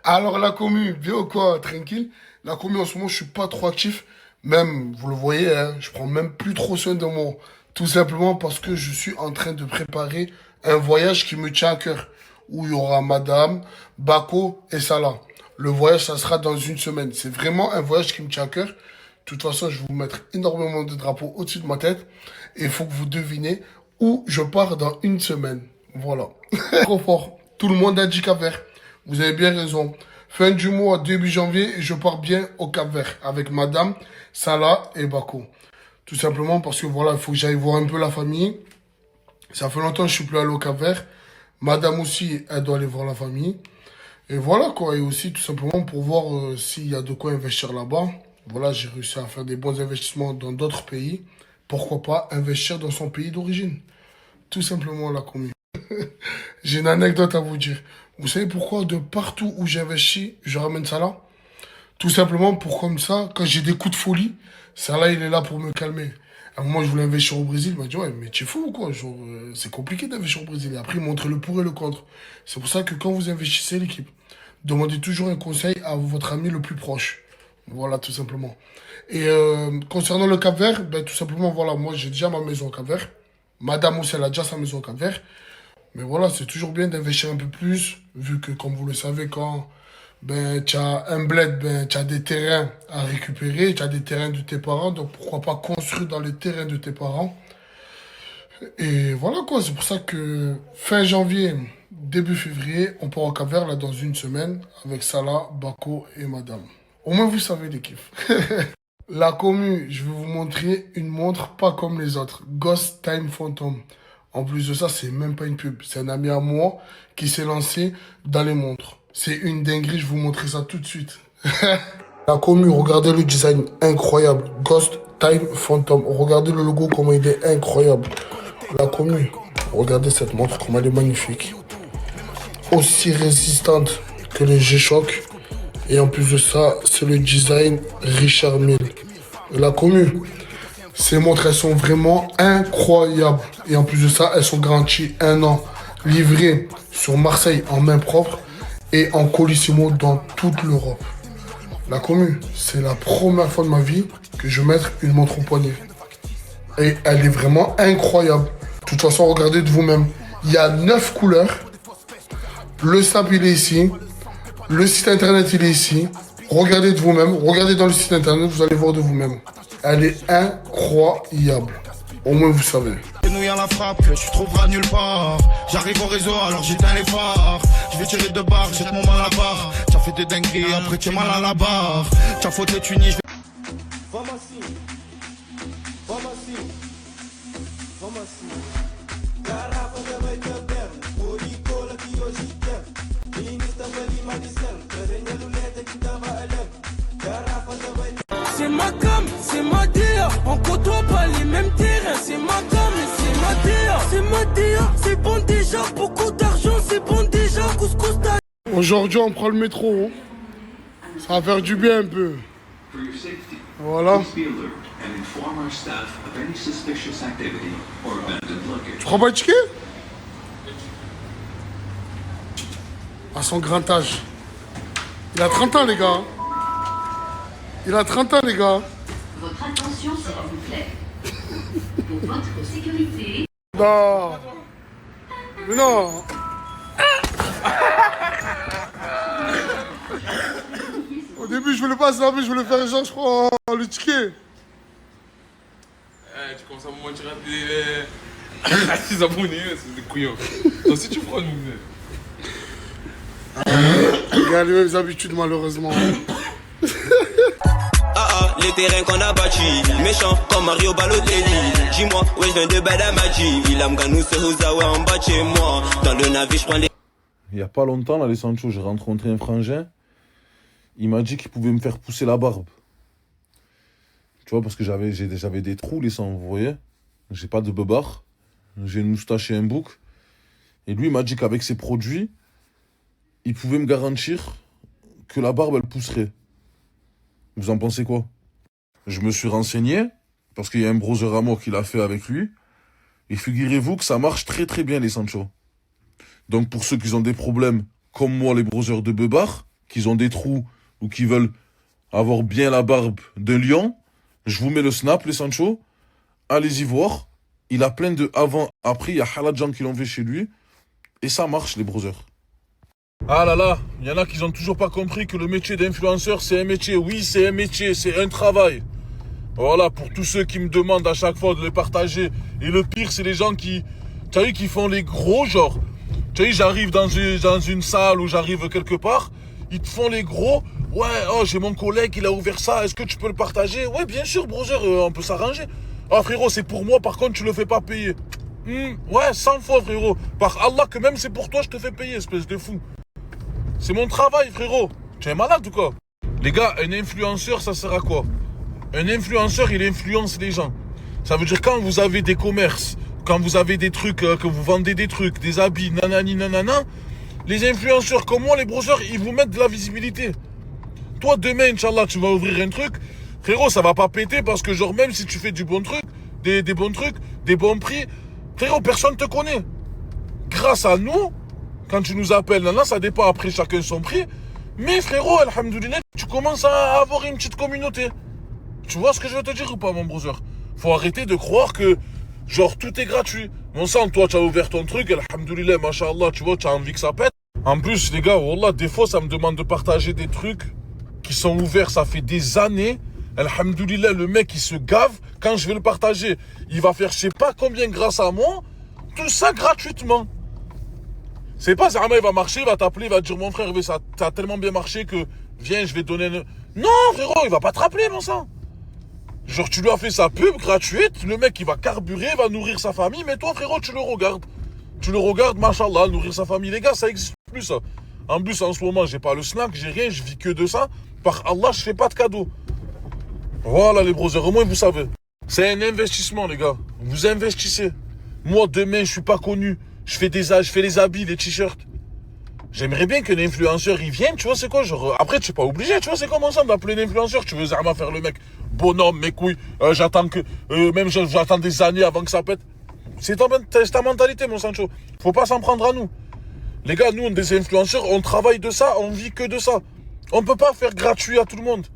Alors la commu, bien ou quoi, tranquille. La commu en ce moment, je suis pas trop actif. Même, vous le voyez, hein, je prends même plus trop soin de moi. Tout simplement parce que je suis en train de préparer un voyage qui me tient à cœur. Où il y aura Madame, Bako et Salah. Le voyage, ça sera dans une semaine. C'est vraiment un voyage qui me tient à cœur. De toute façon, je vais vous mettre énormément de drapeaux au-dessus de ma tête. Et il faut que vous devinez où je pars dans une semaine. Voilà. Trop fort. Tout le monde a dit Cap-Vert. Vous avez bien raison. Fin du mois, début janvier, je pars bien au Cap-Vert avec Madame, Salah et Bako. Tout simplement parce que voilà, il faut que j'aille voir un peu la famille. Ça fait longtemps que je suis plus allé au Cap-Vert. Madame aussi, elle doit aller voir la famille. Et voilà quoi. Et aussi tout simplement pour voir s'il y a de quoi investir là-bas. Voilà, j'ai réussi à faire des bons investissements dans d'autres pays. Pourquoi pas investir dans son pays d'origine? Tout simplement la commune. J'ai une anecdote à vous dire. Vous savez pourquoi de partout où j'investis, je ramène ça là? Tout simplement pour comme ça, quand j'ai des coups de folie, ça là, il est là pour me calmer. À un moment, je voulais investir au Brésil, il m'a dit, ouais, mais tu es fou ou quoi? Genre, c'est compliqué d'investir au Brésil. Et après, il montre le pour et le contre. C'est pour ça que quand vous investissez l'équipe, demandez toujours un conseil à votre ami le plus proche. Voilà, tout simplement. Et concernant le Cap-Vert, ben, tout simplement, voilà, moi, j'ai déjà ma maison au Cap-Vert. Madame aussi, elle a déjà sa maison au Cap-Vert. Mais voilà, c'est toujours bien d'investir un peu plus, vu que, comme vous le savez, quand ben, tu as un bled, ben, tu as des terrains à récupérer, tu as des terrains de tes parents, donc pourquoi pas construire dans les terrains de tes parents. Et voilà quoi, c'est pour ça que fin janvier, début février, on part au Cap-Vert, là, dans une semaine, avec Salah, Bako et Madame. Au moins, vous savez les kiffs. La commu, je vais vous montrer une montre pas comme les autres. Ghost Time Phantom. En plus de ça, c'est même pas une pub. C'est un ami à moi qui s'est lancé dans les montres. C'est une dinguerie, je vais vous montrer ça tout de suite. La commu, regardez le design incroyable. Ghost Time Phantom. Regardez le logo, comment il est incroyable. La commu, regardez cette montre, comment elle est magnifique. Aussi résistante que les G-Shock. Et en plus de ça, c'est le design Richard Mille. La commu, ces montres, elles sont vraiment incroyables. Et en plus de ça, elles sont garanties 1 an. Livrées sur Marseille en main propre et en colissimo dans toute l'Europe. La commu, c'est la première fois de ma vie que je vais mettre une montre au poignet. Et elle est vraiment incroyable. De toute façon, regardez de vous-même. Il y a 9 couleurs. Le snap, il est ici. Le site internet, il est ici. Regardez de vous-même. Regardez dans le site internet, vous allez voir de vous-même. Elle est incroyable. Au moins, vous savez. Nouille à la frappe, tu trouveras nulle part. J'arrive au réseau, alors j'éteins les phares. Je vais tirer de barre, jette mon mal à barre. T'as fait des dingueries, après t'es mal à la barre. T'as fauté, tu nies. Vamos assim, vamos assim, vamos assim. Garrafa também bebendo, Moricola que hoje tem. Ministra Malima dizendo, carinha do leite que tava além. Garrafa também. C'est ma cam, c'est ma DA. On côtoie pas les mêmes terrains. C'est ma cam et c'est ma DA. C'est ma DA, c'est bon déjà. Beaucoup d'argent, c'est bon déjà. Couscous ta. Aujourd'hui, on prend le métro. Ça va faire du bien un peu. Voilà. Tu crois pas le ticket? À son grand âge. Il a 30 ans, les gars. Il a 30 ans, les gars. Votre attention, s'il vous plaît. Pour votre sécurité. Non. Mais non. Au début, je voulais pas snapper, je voulais faire genre, je crois, le ticket. Tu commences à me mentir à tes abonnés, c'est des couillons. Donc si tu prends une Il a les mêmes habitudes, malheureusement. Les terrains qu'on a bâtis, méchant comme Mario Balotelli. Dis-moi, ouais, je viens de Badamadji. Ilham Ganou, c'est Hozawa en bas de chez moi. Dans le navire, je prends les. Il n'y a pas longtemps, là, les Sancho, j'ai rencontré un frangin. Il m'a dit qu'il pouvait me faire pousser la barbe. Tu vois, parce que j'avais des trous, les sangs, vous voyez. J'ai pas de beubard. J'ai une moustache et un bouc. Et lui, il m'a dit qu'avec ses produits, il pouvait me garantir que la barbe, elle pousserait. Vous en pensez quoi? Je me suis renseigné, parce qu'il y a un browser à moi qui l'a fait avec lui. Et figurez-vous que ça marche très très bien, les Sancho. Donc pour ceux qui ont des problèmes, comme moi, les browsers de beubard, qui ont des trous ou qui veulent avoir bien la barbe d'un lion, je vous mets le snap, les Sancho. Allez-y voir. Il a plein de avant, après, il y a Halad de gens qui l'ont fait chez lui. Et ça marche, les brothers. Ah là là, il y en a qui n'ont toujours pas compris que le métier d'influenceur, c'est un métier. Oui, c'est un métier, c'est un travail. Voilà, pour tous ceux qui me demandent à chaque fois de les partager. Et le pire, c'est les gens qui, tu as vu, qui font les gros, genre. Tu as vu, j'arrive dans une salle ou j'arrive quelque part, ils te font les gros. Ouais, oh, j'ai mon collègue, il a ouvert ça, est-ce que tu peux le partager? Ouais, bien sûr, brother, on peut s'arranger. Ah, frérot, c'est pour moi, par contre, tu le fais pas payer. Ouais, 100 fois, frérot. Par Allah, que même c'est pour toi, je te fais payer, espèce de fou. C'est mon travail, frérot. Tu es malade ou quoi? Les gars, un influenceur, ça sert à quoi? Un influenceur, il influence les gens. Ça veut dire quand vous avez des commerces, quand vous avez des trucs, que vous vendez des trucs, des habits, nanani, nanana, les influenceurs comme moi, les brothers, ils vous mettent de la visibilité. Toi, demain, Inch'Allah, tu vas ouvrir un truc. Frérot, ça va pas péter parce que genre, même si tu fais du bon truc, des bons trucs, des bons prix, frérot, personne te connaît. Grâce à nous, quand tu nous appelles, là, ça dépend après chacun son prix. Mais frérot, alhamdoulilah, tu commences à avoir une petite communauté. Tu vois ce que je veux te dire ou pas, mon brother? Faut arrêter de croire que, genre, tout est gratuit. Mon sang, toi, tu as ouvert ton truc, alhamdoulilah, mashallah, tu vois, tu as envie que ça pète. En plus, les gars, wallah, des fois, ça me demande de partager des trucs qui sont ouverts, ça fait des années. Alhamdoulilah, le mec, il se gave. Quand je vais le partager, il va faire je sais pas combien grâce à moi. Tout ça gratuitement. C'est pas Zama, il va marcher, il va t'appeler, il va te dire mon frère, ça a tellement bien marché que viens, je vais te donner... Non, frérot, il va pas te rappeler, mon sang. Genre, tu lui as fait sa pub gratuite, le mec, il va carburer, il va nourrir sa famille, mais toi, frérot, tu le regardes. Tu le regardes, machallah, nourrir sa famille. Les gars, ça existe plus, ça. En plus, en ce moment, j'ai pas le snack, j'ai rien, je vis que de ça. Par Allah, je fais pas de cadeaux. Voilà, les brothers, au moins, vous savez. C'est un investissement, les gars. Vous investissez. Moi, demain, je suis pas connu. Je fais les habits, les t-shirts. J'aimerais bien qu'un influenceur, il vienne, tu vois, c'est quoi, genre... Après, tu es pas obligé, tu vois, c'est comme ça d'appeler un influenceur. Tu veux vraiment faire le mec bonhomme, mes couilles. J'attends que... même j'attends des années avant que ça pète. C'est ta mentalité, mon Sancho. Faut pas s'en prendre à nous. Les gars, nous, on est des influenceurs, on travaille de ça, on vit que de ça. On peut pas faire gratuit à tout le monde.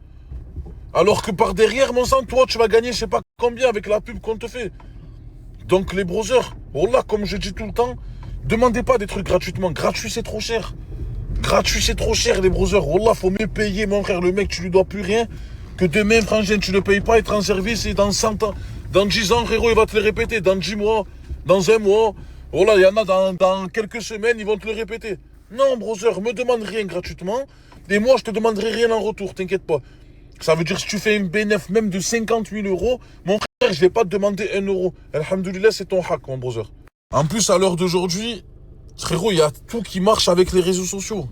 Alors que par derrière, mon sang, toi, tu vas gagner je sais pas combien avec la pub qu'on te fait. Donc, les brothers, wallah, comme je dis tout le temps, demandez pas des trucs gratuitement. Gratuit, c'est trop cher. Gratuit, c'est trop cher, les brothers. Wallah, faut mieux payer, mon frère. Le mec, tu lui dois plus rien. Que demain, frangin, tu ne payes pas, être en service et dans 100 ans, dans 10 ans, frérot, il va te le répéter. Dans 10 mois, dans un mois. Wallah, il y en a dans quelques semaines, ils vont te le répéter. Non, brother, me demande rien gratuitement. Et moi, je te demanderai rien en retour, t'inquiète pas. Ça veut dire que si tu fais une bénéf même de 50 000 euros, mon frère, je vais pas te demander 1 euro. Alhamdoulilah, c'est ton hack, mon brother. En plus, à l'heure d'aujourd'hui, frérot, il y a tout qui marche avec les réseaux sociaux.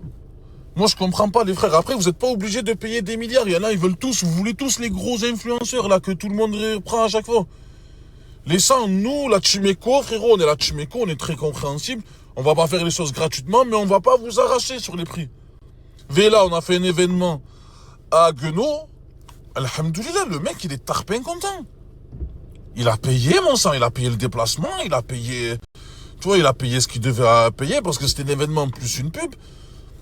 Moi, je comprends pas, les frères. Après, vous n'êtes pas obligés de payer des milliards. Il y en a, ils veulent tous, vous voulez tous les gros influenceurs, là, que tout le monde prend à chaque fois. Les 100, nous, la Chimeco, frérot, on est la Chimeco, on est très compréhensible. On va pas faire les choses gratuitement, mais on va pas vous arracher sur les prix. Véla, on a fait un événement à Guenot. Alhamdoulilah, le mec, il est tarpin content. Il a payé, mon sang, il a payé le déplacement, il a payé... Tu vois, il a payé ce qu'il devait payer parce que c'était un événement plus une pub.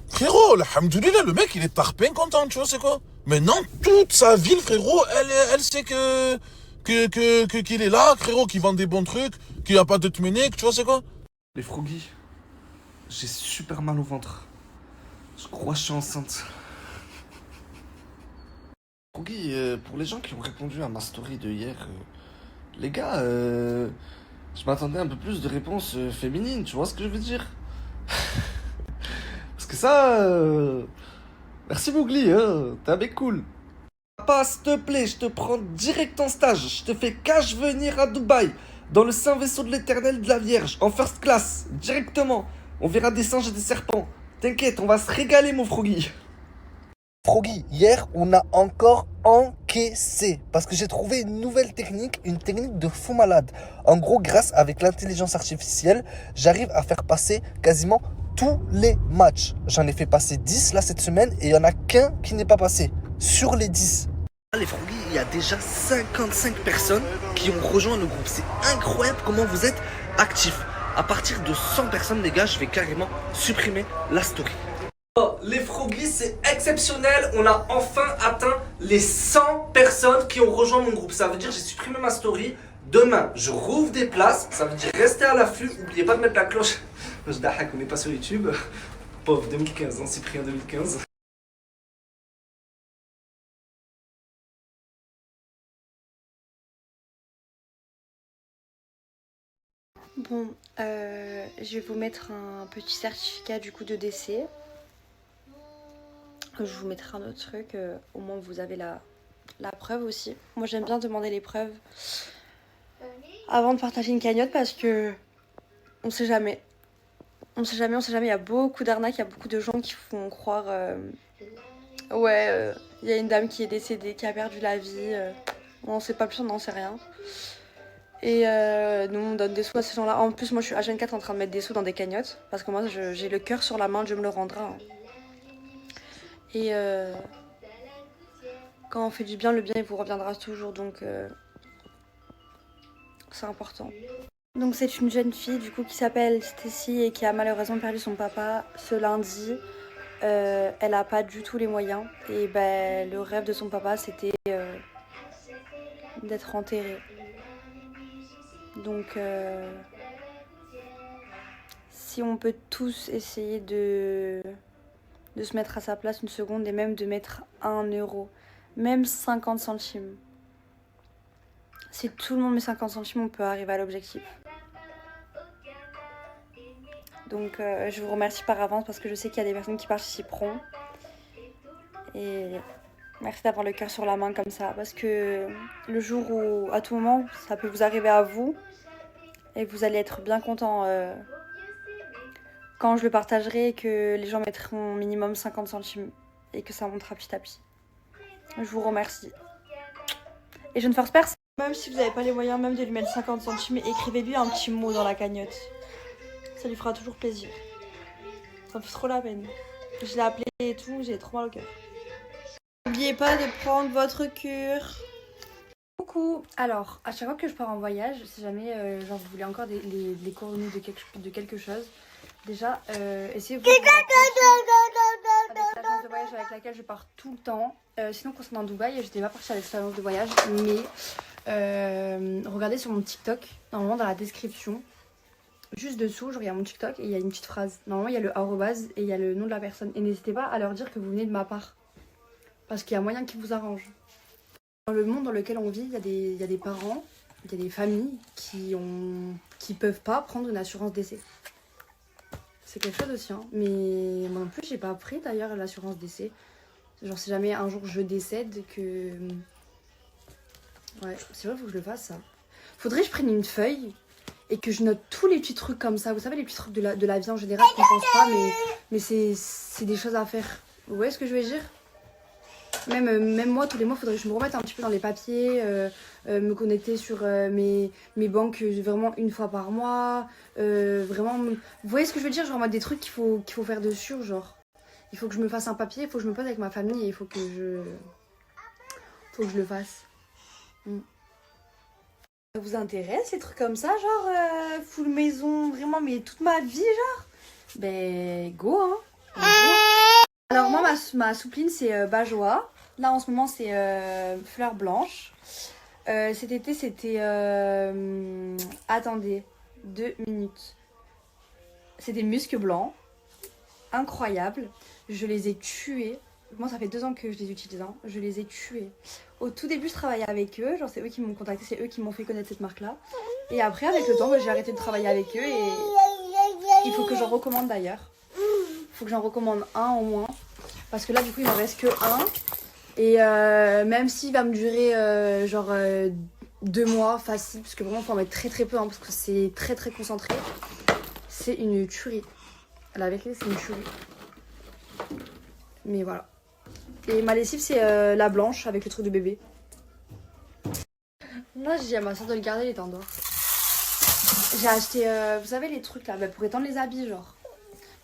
Frérot, alhamdoulilah, le mec, il est tarpin content, tu vois, c'est quoi? Maintenant, toute sa ville, frérot, elle sait qu'il est là, frérot, qu'il vend des bons trucs, qu'il n'y a pas de tménique, tu vois, c'est quoi? Les Froggy, j'ai super mal au ventre. Je crois que je suis enceinte. Froggy, pour les gens qui ont répondu à ma story de hier, les gars, je m'attendais un peu plus de réponses féminines, tu vois ce que je veux dire? Parce que ça, merci Mowgli, hein, t'es un mec cool. Papa, s'il te plaît, je te prends direct en stage, je te fais cash venir à Dubaï, dans le saint vaisseau de l'éternel de la Vierge, en first class, directement. On verra des singes et des serpents. T'inquiète, on va se régaler, mon Froggy. Froggy, hier, on a encore encaissé parce que j'ai trouvé une nouvelle technique, une technique de fou malade. En gros, grâce avec l'intelligence artificielle, j'arrive à faire passer quasiment tous les matchs. J'en ai fait passer 10 là cette semaine et il n'y en a qu'un qui n'est pas passé sur les 10. Les Froggy, il y a déjà 55 personnes qui ont rejoint le groupe. C'est incroyable comment vous êtes actifs. À partir de 100 personnes, les gars, je vais carrément supprimer la story. Oh, les Froggies, c'est exceptionnel. On a enfin atteint les 100 personnes qui ont rejoint mon groupe. Ça veut dire que j'ai supprimé ma story. Demain, je rouvre des places. Ça veut dire restez à l'affût. N'oubliez pas de mettre la cloche. Je d'ahak, on n'est pas sur YouTube. Pauvre 2015, hein, Cyprien 2015. Bon, je vais vous mettre un petit certificat du coup de décès. Je vous mettrai un autre truc, au moins vous avez la preuve aussi. Moi j'aime bien demander les preuves avant de partager une cagnotte parce que on sait jamais. On sait jamais, il y a beaucoup d'arnaques, il y a beaucoup de gens qui font croire... il y a une dame qui est décédée, qui a perdu la vie. On sait pas plus, on n'en sait rien. Et nous on donne des sous à ces gens-là. En plus moi je suis H24 en train de mettre des sous dans des cagnottes. Parce que moi j'ai le cœur sur la main, Dieu me le rendra. Hein. Et quand on fait du bien, le bien il vous reviendra toujours. Donc c'est important. Donc c'est une jeune fille du coup qui s'appelle Stacy et qui a malheureusement perdu son papa ce lundi. Elle a pas du tout les moyens. Et ben le rêve de son papa c'était d'être enterré. Donc, si on peut tous essayer de se mettre à sa place une seconde et même de mettre 1 euro, même 50 centimes. Si tout le monde met 50 centimes, on peut arriver à l'objectif. Donc, je vous remercie par avance parce que je sais qu'il y a des personnes qui participeront. Et merci d'avoir le cœur sur la main comme ça, parce que le jour où, à tout moment, ça peut vous arriver à vous, et vous allez être bien content quand je le partagerai et que les gens mettront minimum 50 centimes et que ça montera petit à petit. Je vous remercie. Et je ne force personne. Même si vous n'avez pas les moyens même de lui mettre 50 centimes, écrivez-lui un petit mot dans la cagnotte. Ça lui fera toujours plaisir. Ça me fait trop la peine. Je l'ai appelé et tout, j'ai trop mal au cœur. N'oubliez pas de prendre votre cure. Coucou. Alors, à chaque fois que je pars en voyage, si jamais genre vous voulez encore les coordonnées de quelque chose, déjà essayez de vous avec l'agence de voyage avec laquelle je pars tout le temps. Sinon concernant Dubaï, j'étais pas partie avec cette agence de voyage, mais regardez sur mon TikTok, normalement dans la description, juste dessous, je regarde mon TikTok et il y a une petite phrase. Normalement il y a le arrobase et il y a le nom de la personne. Et n'hésitez pas à leur dire que vous venez de ma part. Parce qu'il y a moyen qui vous arrange. Dans le monde dans lequel on vit, il y a des parents, il y a des familles qui peuvent pas prendre une assurance décès. C'est quelque chose aussi, hein. Mais moi non plus, j'ai pas pris d'ailleurs l'assurance décès. Genre si jamais un jour je décède, que... Ouais, c'est vrai, faut que je le fasse ça. Faudrait que je prenne une feuille et que je note tous les petits trucs comme ça. Vous savez, les petits trucs de la vie en général qu'on pense pas, mais c'est des choses à faire. Vous voyez ce que je veux dire ? Même moi, tous les mois, il faudrait que je me remette un petit peu dans les papiers, me connecter sur mes banques vraiment une fois par mois. Vraiment, vous voyez ce que je veux dire? Genre, des trucs qu'il faut faire dessus, genre. Il faut que je me fasse un papier, il faut que je me pose avec ma famille et il faut que je le fasse. Ça vous intéresse, les trucs comme ça, genre, full maison, vraiment, mais toute ma vie, genre? Ben, go, hein. Go. Alors moi, ma soupline, c'est Bajoa. Là, en ce moment, c'est Fleur Blanche. Cet été, c'était... Attendez, 2 minutes. C'était Musc Blanc. Incroyable. Je les ai tués. Moi, ça fait 2 ans que je les utilise. Hein. Je les ai tués. Au tout début, je travaillais avec eux. Genre, c'est eux qui m'ont contacté. C'est eux qui m'ont fait connaître cette marque-là. Et après, avec le temps, j'ai arrêté de travailler avec eux. Et il faut que j'en recommande d'ailleurs. Il faut que j'en recommande un au moins. Parce que là, du coup, il m'en reste que un. Et même s'il va me durer 2 mois facile, parce que vraiment, il faut en mettre très très peu, hein, parce que c'est très très concentré. C'est une tuerie. La vérité, c'est une tuerie. Mais voilà. Et ma lessive, c'est la blanche avec le truc de bébé. Là, j'ai dit à ma soeur de le garder, il est en dehors. J'ai acheté, vous savez, les trucs là, pour étendre les habits, genre.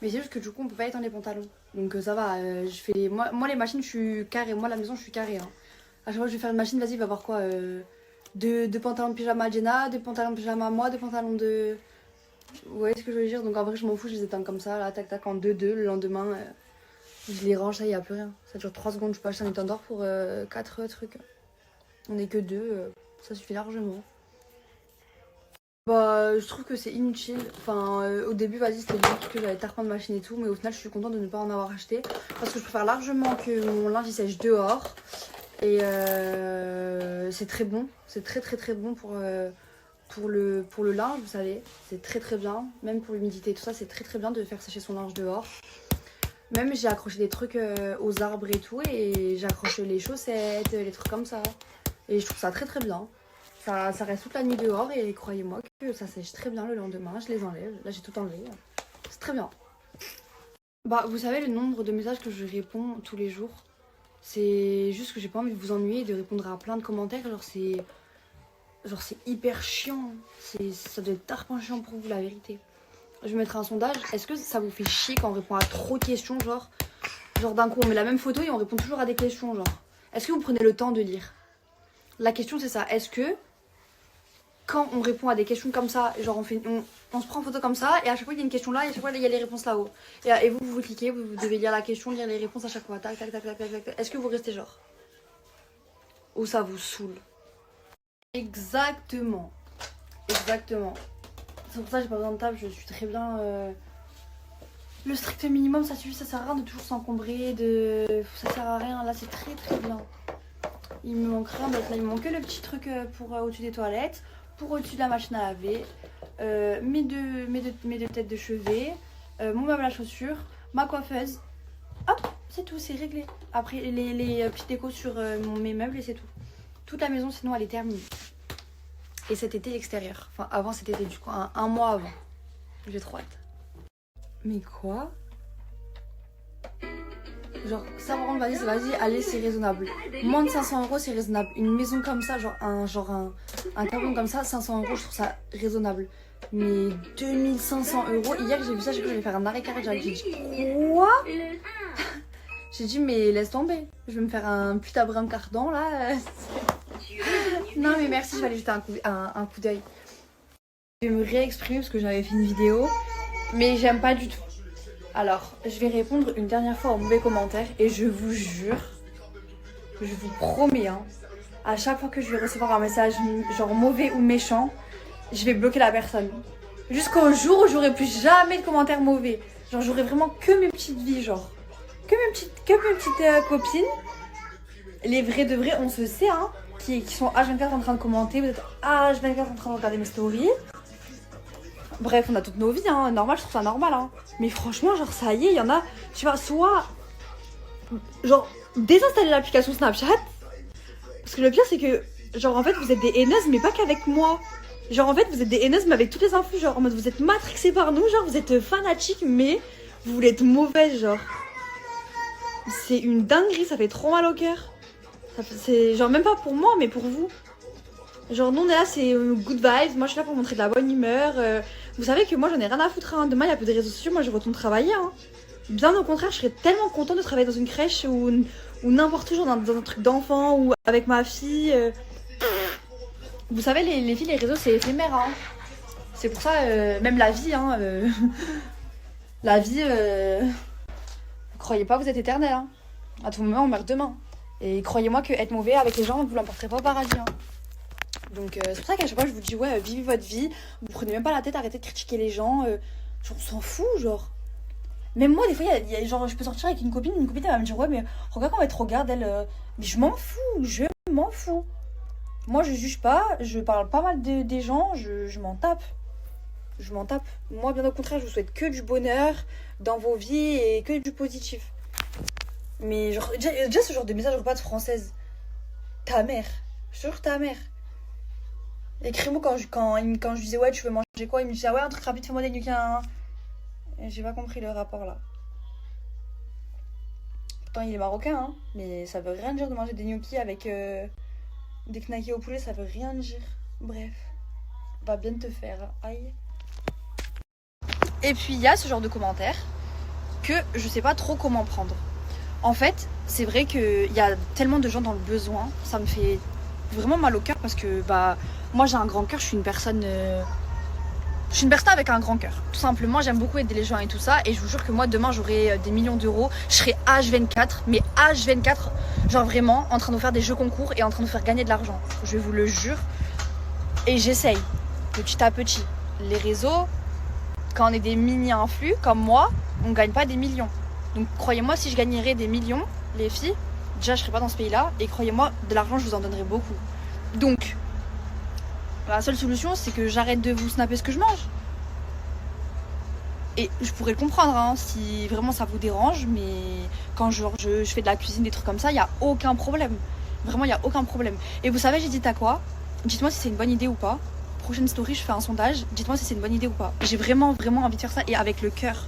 Mais c'est juste que du coup, on peut pas étendre les pantalons. Donc ça va, je fais moi les machines, je suis carré. Moi, à la maison, je suis carré. Hein. À chaque fois que je vais faire une machine, vas-y, va voir quoi 2 pantalons de pyjama à Jenna, 2 pantalons de pyjama à moi, 2 pantalons de... Vous voyez ce que je veux dire? Donc en vrai, je m'en fous, je les éteins comme ça, là, tac tac, en 2-2, le lendemain, Je les range, ça y a plus rien. Ça dure 3 secondes, je peux acheter un étendard pour 4 trucs. On est que 2, ça suffit largement. Bah, je trouve que c'est inutile. Enfin, au début, vas-y, c'était bien parce que j'avais tarpin de machine et tout, mais au final, je suis contente de ne pas en avoir acheté parce que je préfère largement que mon linge il sèche dehors. Et c'est très bon, c'est très bon pour le linge, vous savez. C'est très bien, même pour l'humidité, tout ça, c'est très bien de faire sécher son linge dehors. Même j'ai accroché des trucs aux arbres et tout, et j'ai accroché les chaussettes, les trucs comme ça. Et je trouve ça très bien. Ça reste toute la nuit dehors et croyez-moi que ça sèche très bien le lendemain. Je les enlève, là j'ai tout enlevé. C'est très bien. Bah vous savez le nombre de messages que je réponds tous les jours. C'est juste que j'ai pas envie de vous ennuyer et de répondre à plein de commentaires. Genre c'est hyper chiant. Ça doit être tarpin chiant pour vous la vérité. Je mettrai un sondage. Est-ce que ça vous fait chier quand on répond à trop de questions, genre d'un coup on met la même photo et on répond toujours à des questions, genre. Est-ce que vous prenez le temps de lire? La question c'est ça. Est-ce que quand on répond à des questions comme ça, genre on se prend en photo comme ça et à chaque fois il y a une question là et à chaque fois il y a les réponses là-haut. Et vous cliquez, vous devez lire la question, lire les réponses à chaque fois. Tac. Est-ce que vous restez genre? Ou ça vous saoule? Exactement. C'est pour ça que j'ai pas besoin de table, je suis très bien. Le strict minimum, ça suffit, ça sert à rien de toujours s'encombrer, ça sert à rien. Là, c'est très bien. Il me manque rien d'autre. Là, il me manque que le petit truc pour au-dessus des toilettes, pour au-dessus de la machine à laver, mes deux têtes de chevet, mon meuble à chaussures, ma coiffeuse. Hop, c'est tout, c'est réglé. Après, les petites décos sur mes meubles et c'est tout. Toute la maison, sinon, elle est terminée. Et cet été, l'extérieur. Enfin, avant cet été, du coup, un mois avant. J'ai trop hâte. Mais quoi? Genre, ça par contre, vas-y, allez, c'est raisonnable. Moins de 500 €, c'est raisonnable. Une maison comme ça, un camion comme ça, 500 €, je trouve ça raisonnable. Mais 2500 €, hier j'ai vu ça, j'ai cru que j'allais faire un arrêt cardiaque. J'ai dit, quoi? J'ai dit, mais laisse tomber. Je vais me faire un putain brin cardan là. Non mais merci, je vais aller jeter un coup d'œil. Je vais me réexprimer parce que j'avais fait une vidéo, mais j'aime pas du tout. Alors, je vais répondre une dernière fois aux mauvais commentaires et je vous jure, je vous promets, hein, à chaque fois que je vais recevoir un message genre mauvais ou méchant, je vais bloquer la personne. Jusqu'au jour où j'aurai plus jamais de commentaires mauvais. Genre, j'aurai vraiment que mes petites vies, genre. Que mes petites copines. Les vrais de vrais, on se sait, hein. Qui sont H24 en train de commenter, vous êtes H24 en train de regarder mes stories. Bref, on a toutes nos vies, hein. Normal, je trouve ça normal, hein. Mais franchement, genre, ça y est, il y en a, tu vois, soit, genre, désinstaller l'application Snapchat. Parce que le pire, c'est que, genre, en fait, vous êtes des haineuses, mais pas qu'avec moi. Genre, en fait, vous êtes des haineuses, mais avec toutes les infos, genre, en mode, vous êtes matrixés par nous, genre, vous êtes fanatiques, mais vous voulez être mauvaises, genre. C'est une dinguerie, ça fait trop mal au cœur. C'est genre même pas pour moi mais pour vous. Genre nous on est là, c'est good vibes, moi je suis là pour montrer de la bonne humeur. Vous savez que moi j'en ai rien à foutre, hein. Demain il y a plus de réseaux sociaux, moi je retourne travailler, hein. Bien au contraire, je serais tellement contente de travailler dans une crèche ou n'importe où, genre dans un truc d'enfant ou avec ma fille. Vous savez les filles, les réseaux c'est éphémère, hein. C'est pour ça, même la vie, hein. La vie, vous croyez pas vous êtes éternel, hein. À tout moment on meurt demain. Et croyez-moi que être mauvais avec les gens, vous l'emporterez pas au paradis, hein. Donc c'est pour ça qu'à chaque fois je vous dis ouais, vivez votre vie, vous prenez même pas la tête, arrêtez de critiquer les gens, genre on s'en fout, genre. Même moi des fois il y a genre je peux sortir avec une copine elle va me dire ouais mais regarde comment elle te regarde elle, mais je m'en fous. Moi je juge pas, je parle pas mal des gens, je m'en tape. Moi bien au contraire je vous souhaite que du bonheur dans vos vies et que du positif. Mais genre, déjà ce genre de message repas de française. Ta mère. Je jure ta mère. Écris-moi quand je disais ouais tu veux manger quoi, il me disait ah ouais un truc rapide, fais-moi des gnocchis. Hein. J'ai pas compris le rapport là. Pourtant il est marocain hein, mais ça veut rien dire de manger des gnocchis avec des knackis au poulet, ça veut rien dire. Bref. Va bien te faire. Aïe. Et puis il y a ce genre de commentaires que je sais pas trop comment prendre. En fait, c'est vrai qu'il y a tellement de gens dans le besoin, ça me fait vraiment mal au cœur parce que bah moi j'ai un grand cœur, je suis une personne Je suis une personne avec un grand cœur. Tout simplement, j'aime beaucoup aider les gens et tout ça. Et je vous jure que moi, demain, j'aurai des millions d'euros. Je serai H24, mais H24, genre vraiment, en train de faire des jeux concours et en train de faire gagner de l'argent. Je vous le jure. Et j'essaye, petit à petit. Les réseaux, quand on est des mini-influx, comme moi, on ne gagne pas des millions. Donc croyez-moi, si je gagnerais des millions, les filles, déjà, je serais pas dans ce pays-là. Et croyez-moi, de l'argent, je vous en donnerai beaucoup. Donc, la seule solution, c'est que j'arrête de vous snapper ce que je mange. Et je pourrais le comprendre, hein, si vraiment ça vous dérange, mais quand je fais de la cuisine, des trucs comme ça, il n'y a aucun problème. Vraiment, il n'y a aucun problème. Et vous savez, j'ai dit à quoi? Dites-moi si c'est une bonne idée ou pas. Prochaine story, je fais un sondage. Dites-moi si c'est une bonne idée ou pas. J'ai vraiment, vraiment envie de faire ça et avec le cœur.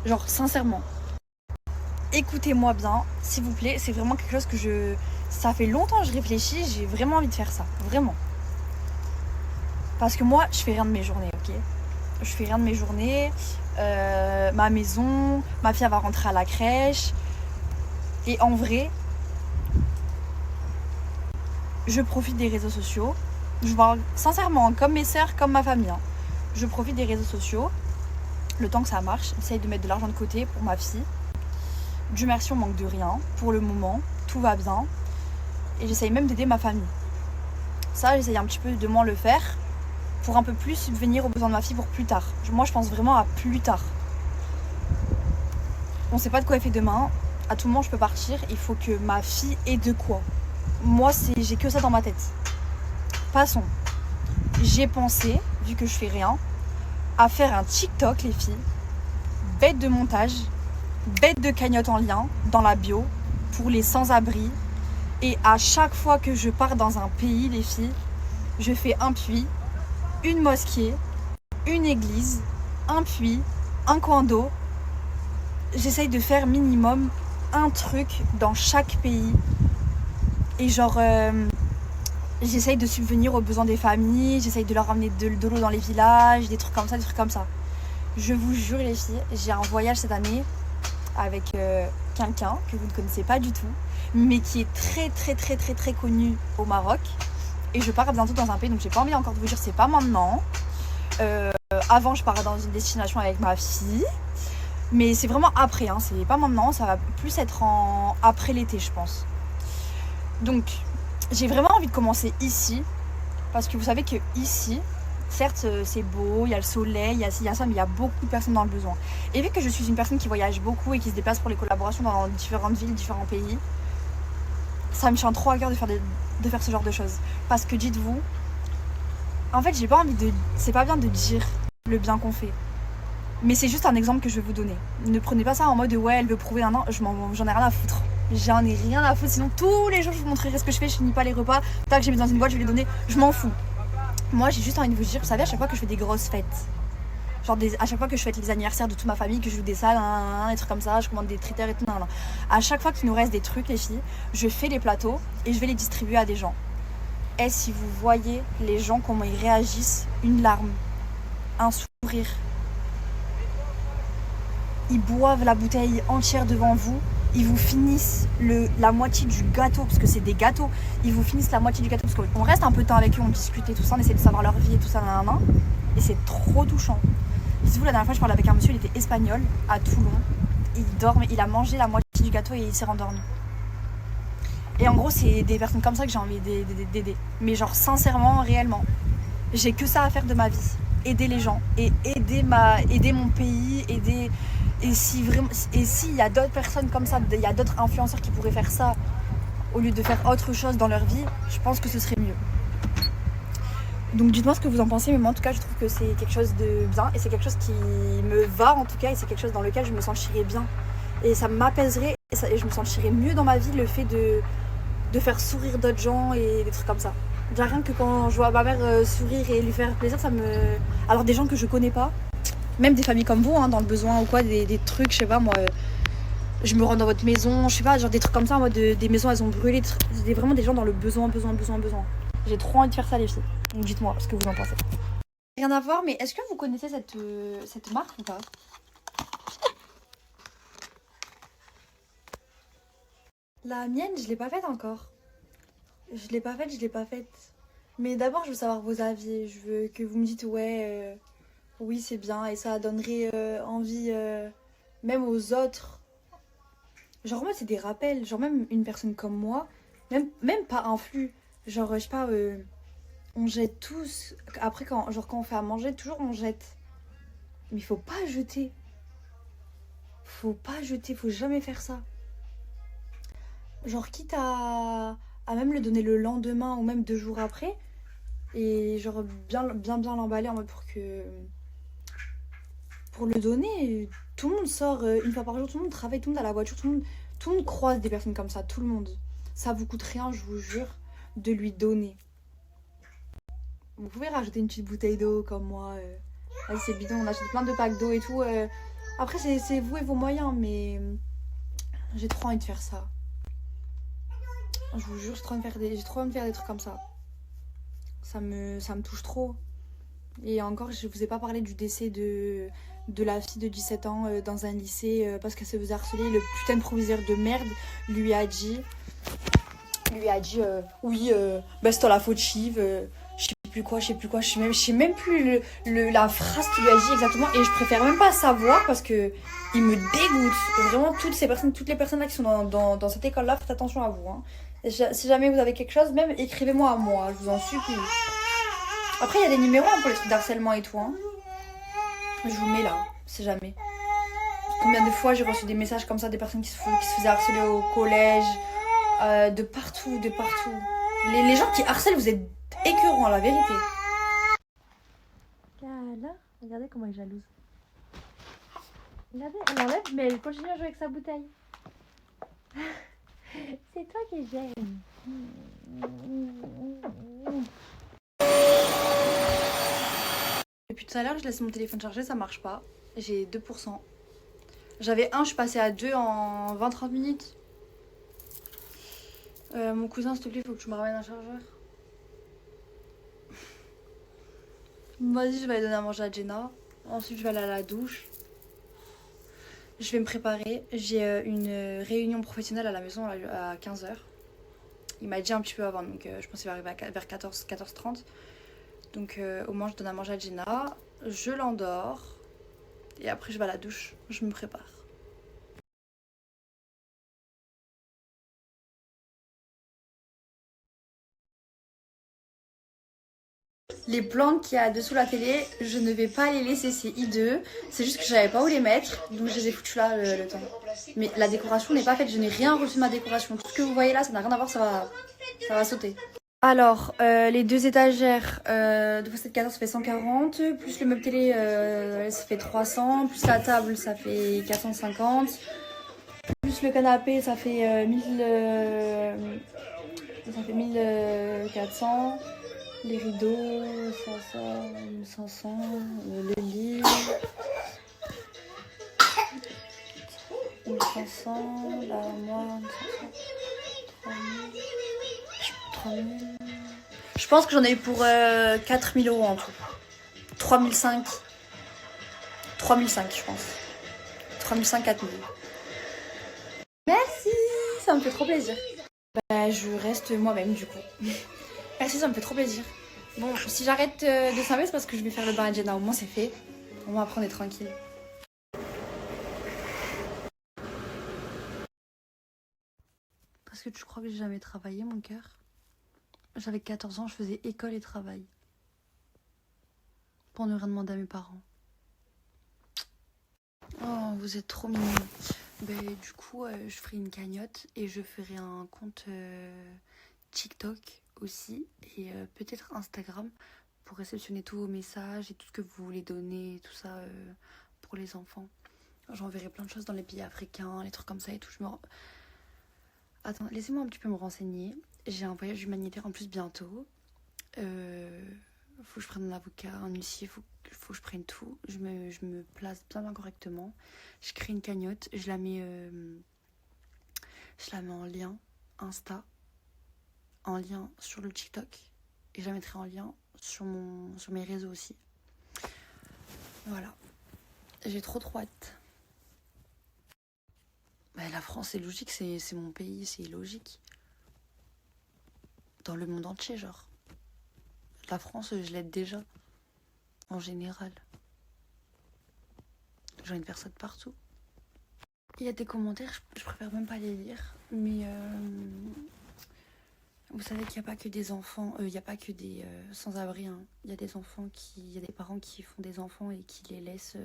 Genre, sincèrement. Écoutez-moi bien, s'il vous plaît. C'est vraiment quelque chose que ça fait longtemps que je réfléchis. J'ai vraiment envie de faire ça. Vraiment. Parce que moi, je fais rien de mes journées, ok? Je fais rien de mes journées. Ma maison, ma fille elle va rentrer à la crèche. Et en vrai, je profite des réseaux sociaux. Je parle sincèrement, comme mes sœurs, comme ma famille. Hein. Je profite des réseaux sociaux. Le temps que ça marche, j'essaye de mettre de l'argent de côté pour ma fille. Dieu merci, on manque de rien. Pour le moment, tout va bien. Et j'essaye même d'aider ma famille. Ça, j'essaye un petit peu de moins le faire. Pour un peu plus subvenir aux besoins de ma fille pour plus tard. Moi, je pense vraiment à plus tard. On sait pas de quoi elle fait demain. À tout moment, je peux partir. Il faut que ma fille ait de quoi. Moi, j'ai que ça dans ma tête. Passons. J'ai pensé, vu que je fais rien, à faire un TikTok, les filles. Bête de montage, bête de cagnotte en lien, dans la bio, pour les sans-abri. Et à chaque fois que je pars dans un pays, les filles, je fais un puits, une mosquée, une église, un puits, un coin d'eau. J'essaye de faire minimum un truc dans chaque pays. Et genre, j'essaye de subvenir aux besoins des familles, j'essaye de leur ramener de l'eau dans les villages, des trucs comme ça, Je vous jure les filles, j'ai un voyage cette année avec quelqu'un que vous ne connaissez pas du tout, mais qui est très connu au Maroc. Et je pars bientôt dans un pays, donc j'ai pas envie encore de vous dire, c'est pas maintenant. Avant, je pars dans une destination avec ma fille. Mais c'est vraiment après, hein, c'est pas maintenant, ça va plus être après l'été, je pense. Donc, j'ai vraiment envie de commencer ici. Parce que vous savez que ici, certes, c'est beau, il y a le soleil, il y a ci, il y a ça, mais il y a beaucoup de personnes dans le besoin. Et vu que je suis une personne qui voyage beaucoup et qui se déplace pour les collaborations dans différentes villes, différents pays, ça me tient trop à cœur de faire ce genre de choses. Parce que dites-vous, en fait, j'ai pas envie de... C'est pas bien de dire le bien qu'on fait. Mais c'est juste un exemple que je vais vous donner. Ne prenez pas ça en mode ouais, elle veut prouver un an, j'en ai rien à foutre. J'en ai rien à foutre, sinon tous les jours je vous montrerai ce que je fais, je finis pas les repas, tac, j'ai mis dans une boîte, je vais les donner, je m'en fous. Moi j'ai juste envie de vous dire, vous savez, à chaque fois que je fais des grosses fêtes, genre à chaque fois que je fête les anniversaires de toute ma famille, que je joue des salles, des trucs comme ça, je commande des traiteurs et tout, à chaque fois qu'il nous reste des trucs les filles, je fais les plateaux et je vais les distribuer à des gens. Et si vous voyez les gens, comment ils réagissent, une larme, un sourire, ils boivent la bouteille entière devant vous, ils vous finissent la moitié du gâteau, parce que c'est des gâteaux, ils vous finissent la moitié du gâteau, parce qu'on reste un peu de temps avec eux, on discute et tout ça, on essaie de savoir leur vie et tout ça, et c'est trop touchant. Dites-vous, la dernière fois je parlais avec un monsieur, il était espagnol, à Toulon, il a mangé la moitié du gâteau et il s'est rendormi. Et en gros, c'est des personnes comme ça que j'ai envie d'aider, mais genre sincèrement, réellement, j'ai que ça à faire de ma vie, aider les gens, et aider mon pays, Et s'il y a d'autres personnes comme ça, il y a d'autres influenceurs qui pourraient faire ça au lieu de faire autre chose dans leur vie, je pense que ce serait mieux. Donc dites-moi ce que vous en pensez, mais moi en tout cas je trouve que c'est quelque chose de bien et c'est quelque chose qui me va en tout cas et c'est quelque chose dans lequel je me sentirais bien. Et ça m'apaiserait et je me sentirais mieux dans ma vie le fait de faire sourire d'autres gens et des trucs comme ça. Déjà rien que quand je vois ma mère sourire et lui faire plaisir, ça me... Alors des gens que je connais pas, même des familles comme vous, hein, dans le besoin ou quoi, des trucs, je sais pas moi, je me rends dans votre maison, je sais pas, genre des trucs comme ça, en mode des maisons elles ont brûlé, c'est vraiment des gens dans le besoin. J'ai trop envie de faire ça les filles, donc dites-moi ce que vous en pensez. Rien à voir, mais est-ce que vous connaissez cette marque ou pas? La mienne, je l'ai pas faite encore. Je l'ai pas faite. Mais d'abord, je veux savoir vos avis, je veux que vous me dites ouais... Oui, c'est bien et ça donnerait envie même aux autres. Genre, moi, c'est des rappels. Genre, même une personne comme moi, même pas un flux. Genre, je sais pas, on jette tous. Après, quand on fait à manger, toujours on jette. Mais faut pas jeter. Faut pas jeter, faut jamais faire ça. Genre, quitte à même le donner le lendemain ou même 2 jours après. Et genre, bien l'emballer en mode pour le donner. Tout le monde sort une fois par jour, tout le monde travaille, tout le monde a la voiture, tout le monde croise des personnes comme ça, tout le monde. Ça vous coûte rien, je vous jure, de lui donner. Vous pouvez rajouter une petite bouteille d'eau comme moi. Vas-y, c'est bidon, on achète plein de packs d'eau et tout. Après, c'est vous et vos moyens, mais j'ai trop envie de faire ça. Je vous jure, j'ai trop envie de faire des trucs comme ça. Ça me touche trop. Et encore, je vous ai pas parlé du décès de la fille de 17 ans dans un lycée parce qu'elle se faisait harceler. Le putain de proviseur de merde lui a dit oui, bah c'est toi la faute chive, je sais plus quoi, je sais même plus la phrase qu'il lui a dit exactement et je préfère même pas savoir parce que il me dégoûte. Et vraiment toutes les personnes là qui sont dans cette école là, faites attention à vous. Hein. Si jamais vous avez quelque chose, même écrivez-moi à moi, je vous en supplie. Après il y a des numéros hein, pour les trucs d'harcèlement et tout. Hein. Je vous mets là, si jamais. Combien de fois j'ai reçu des messages comme ça des personnes qui se faisaient harceler au collège. De partout. Les gens qui harcèlent, vous êtes écœurants, la vérité. Là, regardez comment elle est jalouse. Regardez, elle enlève, mais elle continue à jouer avec sa bouteille. C'est toi que j'aime. Depuis tout à l'heure, je laisse mon téléphone charger, ça marche pas. J'ai 2%. J'avais 1, je suis passée à 2 en 20-30 minutes. Mon cousin, s'il te plaît, faut que tu me ramènes un chargeur. Vas-y, je vais aller donner à manger à Jenna. Ensuite, je vais aller à la douche. Je vais me préparer. J'ai une réunion professionnelle à la maison à 15h. Il m'a dit un petit peu avant, donc je pense qu'il va arriver vers 14h30. Donc au moins, je donne à manger à Jenna. Je l'endors. Et après, je vais à la douche. Je me prépare. Les plantes qu'il y a dessous la télé, je ne vais pas les laisser, c'est hideux. C'est juste que je savais pas où les mettre, donc je les ai foutus là le temps. Mais la décoration n'est pas faite, je n'ai rien reçu de ma décoration. Tout ce que vous voyez là, ça n'a rien à voir, ça va sauter. Alors, les 2 étagères de pochette 14 ça fait 140, plus le meuble télé ça fait 300, plus la table ça fait 450, plus le canapé ça fait 1400. Les rideaux, 500, le lit, 1500, l'armoire, 3000. Je pense que j'en ai eu pour 4000 € en tout. 3005. 3005 je pense. 3005, 4000. Merci, ça me fait trop plaisir. Bah, je reste moi-même du coup. Merci, ça me fait trop plaisir. Bon, si j'arrête de s'investir, c'est parce que je vais faire le bain à Jenna. Au moins, c'est fait. Au moins, après, on est tranquille. Parce que tu crois que j'ai jamais travaillé, mon cœur? J'avais 14 ans, je faisais école et travail. Pour ne rien demander à mes parents. Oh, vous êtes trop mignons. Ben, du coup, je ferai une cagnotte et je ferai un compte TikTok aussi et peut-être Instagram pour réceptionner tous vos messages et tout ce que vous voulez donner, tout ça pour les enfants. J'enverrai plein de choses dans les pays africains, les trucs comme ça et tout. Attends, laissez-moi un petit peu me renseigner. J'ai un voyage humanitaire en plus bientôt. Faut que je prenne un avocat, un huissier, faut que je prenne tout. Je me place bien correctement. Je crée une cagnotte, je la mets en lien Insta, en lien sur le TikTok et je la mettrai en lien sur mes réseaux aussi. Voilà. J'ai trop hâte. Bah, la France, c'est logique, c'est mon pays, c'est logique. Dans le monde entier, genre. La France, je l'aide déjà. En général. J'ai envie de faire ça de partout. Il y a des commentaires, je préfère même pas les lire, mais vous savez qu'il n'y a pas que des enfants, il n'y a pas que des sans-abri, hein. Il y a des enfants il y a des parents qui font des enfants et qui les laissent,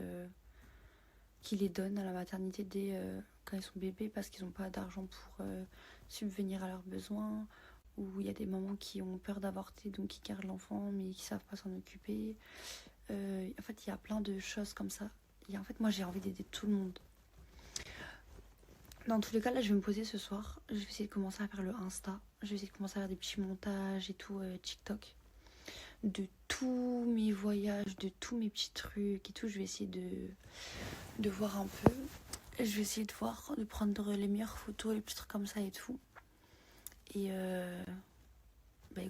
qui les donnent à la maternité dès quand ils sont bébés parce qu'ils n'ont pas d'argent pour subvenir à leurs besoins, ou il y a des mamans qui ont peur d'avorter donc qui gardent l'enfant mais qui savent pas s'en occuper. En fait, il y a plein de choses comme ça. Et en fait, moi, j'ai envie d'aider tout le monde. Dans tous les cas, là, je vais me poser ce soir. Je vais essayer de commencer à faire le Insta. Je vais essayer de commencer à faire des petits montages et tout, TikTok. De tous mes voyages, de tous mes petits trucs et tout. Je vais essayer de voir un peu. Et je vais essayer de voir, de prendre les meilleures photos, les petits trucs comme ça et tout. Et